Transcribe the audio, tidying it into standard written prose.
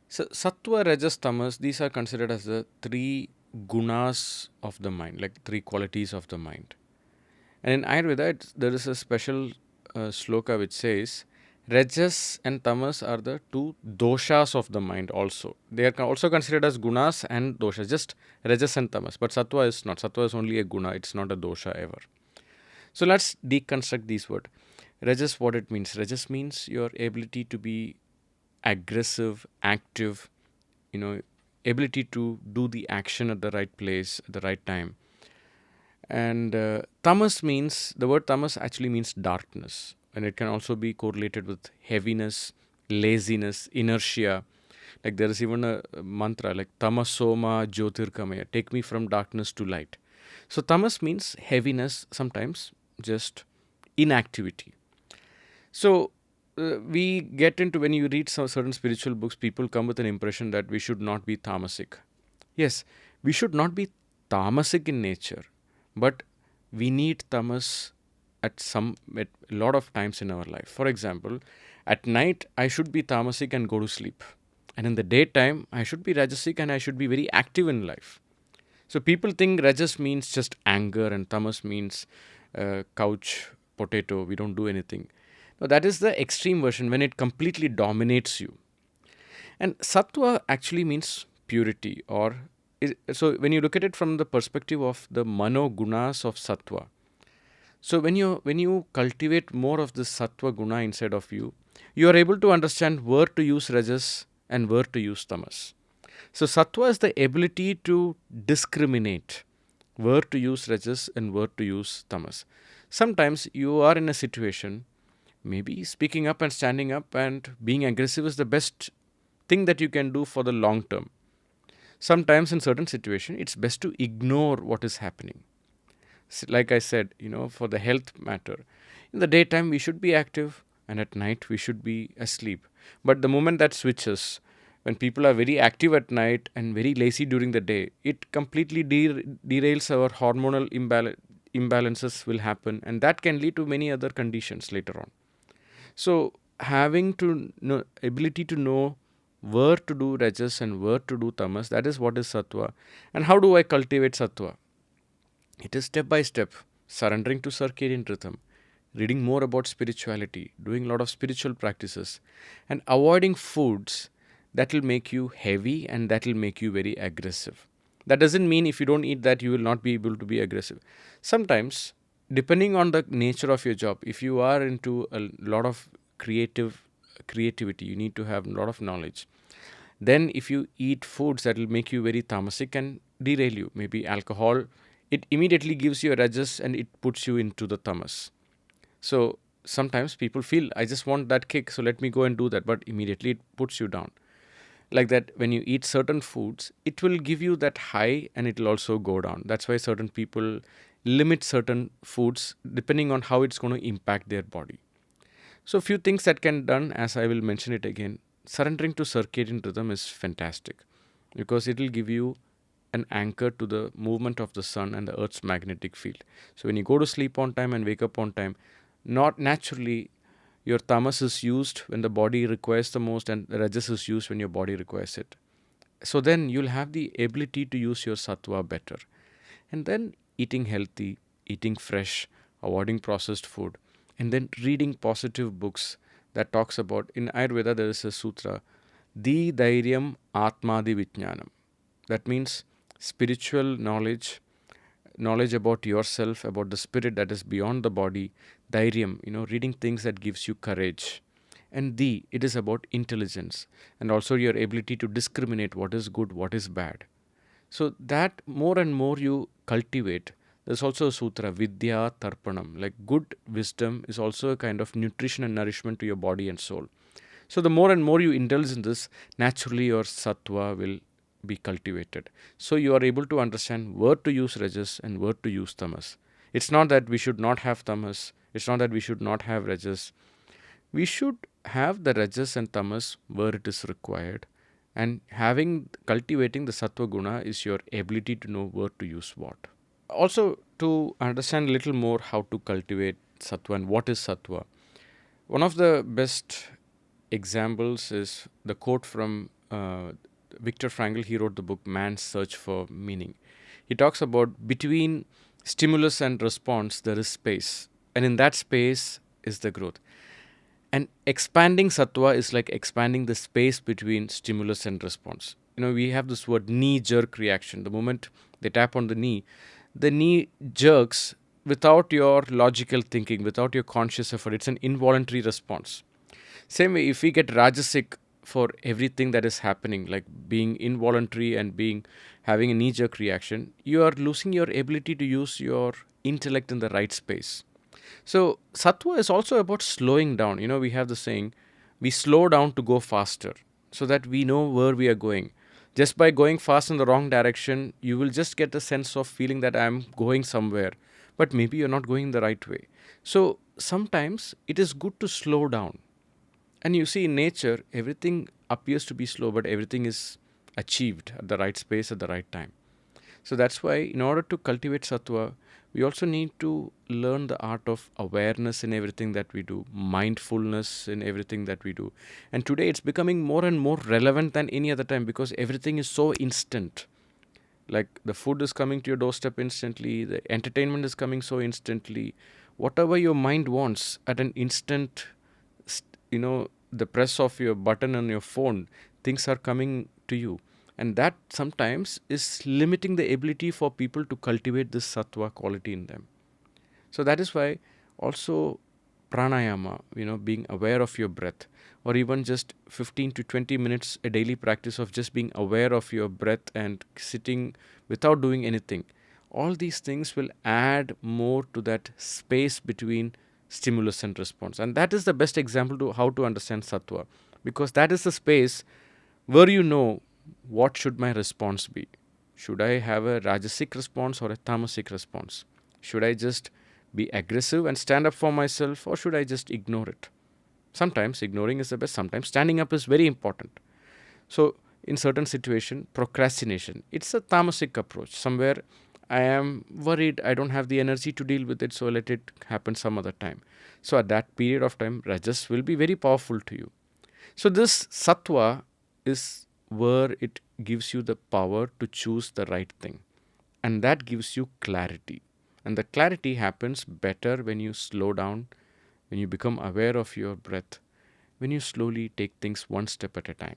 So sattva, rajas, tamas, these are considered as the three gunas of the mind, like three qualities of the mind. And in Ayurveda, there is a special sloka which says, Rajas and Tamas are the two doshas of the mind also. They are also considered as gunas and doshas, just Rajas and Tamas. But Sattva is not. Sattva is only a guna, it's not a dosha ever. So let's deconstruct these words. Rajas, what it means? Rajas means your ability to be aggressive, active, you know, ability to do the action at the right place, at the right time. And tamas means, the word tamas actually means darkness. And it can also be correlated with heaviness, laziness, inertia. Like there is even a mantra like tamasoma jyotirgamaya, take me from darkness to light. So tamas means heaviness, sometimes just inactivity. So we get into, when you read some certain spiritual books, people come with an impression that we should not be tamasic. Yes, we should not be tamasic in nature, but we need tamas at a lot of times in our life. For example, at night I should be tamasic and go to sleep, and in the daytime I should be rajasic and I should be very active in life. So people think rajas means just anger and tamas means couch potato. We don't do anything. No, that is the extreme version when it completely dominates you. And sattva actually means purity, or so when you look at it from the perspective of the mano gunas of sattva. So when you cultivate more of this sattva guna inside of you, you are able to understand where to use rajas and where to use tamas. So sattva is the ability to discriminate where to use rajas and where to use tamas. Sometimes you are in a situation, maybe speaking up and standing up and being aggressive is the best thing that you can do for the long term. Sometimes in certain situations, it's best to ignore what is happening. Like I said, for the health matter, in the daytime we should be active and at night we should be asleep. But the moment that switches, when people are very active at night and very lazy during the day, it completely derails our hormonal imbalances will happen, and that can lead to many other conditions later on. So having to know, ability to know where to do rajas and where to do tamas, that is what is sattva. And how do I cultivate sattva? It is step by step, surrendering to circadian rhythm, reading more about spirituality, doing a lot of spiritual practices, and avoiding foods that will make you heavy and that will make you very aggressive. That doesn't mean if you don't eat that, you will not be able to be aggressive. Sometimes, depending on the nature of your job, if you are into a lot of creativity, you need to have a lot of knowledge. Then, if you eat foods that will make you very tamasic and derail you, maybe alcohol, it immediately gives you a rajas and it puts you into the tamas. So sometimes people feel, I just want that kick, so let me go and do that, but immediately it puts you down. Like that, when you eat certain foods, it will give you that high and it will also go down. That's why certain people limit certain foods depending on how it's going to impact their body. So, few things that can done, as I will mention it again. Surrendering to circadian rhythm is fantastic because it will give you an anchor to the movement of the sun and the earth's magnetic field. So when you go to sleep on time and wake up on time, not naturally your tamas is used when the body requires the most and the rajas is used when your body requires it. So then you'll have the ability to use your sattva better. And then eating healthy, eating fresh, avoiding processed food, and then reading positive books that talks about, in Ayurveda there is a sutra, Di Dhairyam Atmadi Vijnanam. That means spiritual knowledge about yourself, about the spirit that is beyond the body, dhairyam, reading things that gives you courage. And it is about intelligence and also your ability to discriminate what is good, what is bad. So that more and more you cultivate. There's also a sutra, Vidya Tarpanam, like good wisdom is also a kind of nutrition and nourishment to your body and soul. So the more and more you indulge in this, naturally your sattva will be cultivated. So you are able to understand where to use rajas and where to use tamas. It's not that we should not have tamas. It's not that we should not have rajas. We should have the rajas and tamas where it is required. And cultivating the sattva guna is your ability to know where to use what. Also, to understand a little more how to cultivate sattva and what is sattva, one of the best examples is the quote from Viktor Frankl, he wrote the book Man's Search for Meaning. He talks about between stimulus and response, there is space. And in that space is the growth. And expanding sattva is like expanding the space between stimulus and response. We have this word knee jerk reaction. The moment they tap on the knee jerks without your logical thinking, without your conscious effort. It's an involuntary response. Same way, if we get rajasic for everything that is happening, like being involuntary and being having a knee jerk reaction, you are losing your ability to use your intellect in the right space. So, sattva is also about slowing down. We have the saying, we slow down to go faster so that we know where we are going. Just by going fast in the wrong direction, you will just get the sense of feeling that I'm going somewhere, but maybe you're not going the right way. So, sometimes it is good to slow down. And you see, in nature, everything appears to be slow, but everything is achieved at the right space at the right time. So that's why, in order to cultivate sattva, we also need to learn the art of awareness in everything that we do, mindfulness in everything that we do. And today it's becoming more and more relevant than any other time because everything is so instant. Like the food is coming to your doorstep instantly, the entertainment is coming so instantly. Whatever your mind wants at an instant, the press of your button on your phone, things are coming to you. And that sometimes is limiting the ability for people to cultivate this sattva quality in them. So that is why also pranayama, being aware of your breath, or even just 15 to 20 minutes a daily practice of just being aware of your breath and sitting without doing anything. All these things will add more to that space between stimulus and response. And that is the best example to how to understand sattva, because that is the space where what should my response be. Should I have a rajasic response or a tamasic response? Should I just be aggressive and stand up for myself, or should I just ignore it? Sometimes ignoring is the best. Sometimes standing up is very important. So in certain situation, procrastination, it's a tamasic approach. Somewhere I am worried, I don't have the energy to deal with it, so let it happen some other time. So at that period of time, rajas will be very powerful to you. So this sattva is where it gives you the power to choose the right thing. And that gives you clarity. And the clarity happens better when you slow down, when you become aware of your breath, when you slowly take things one step at a time.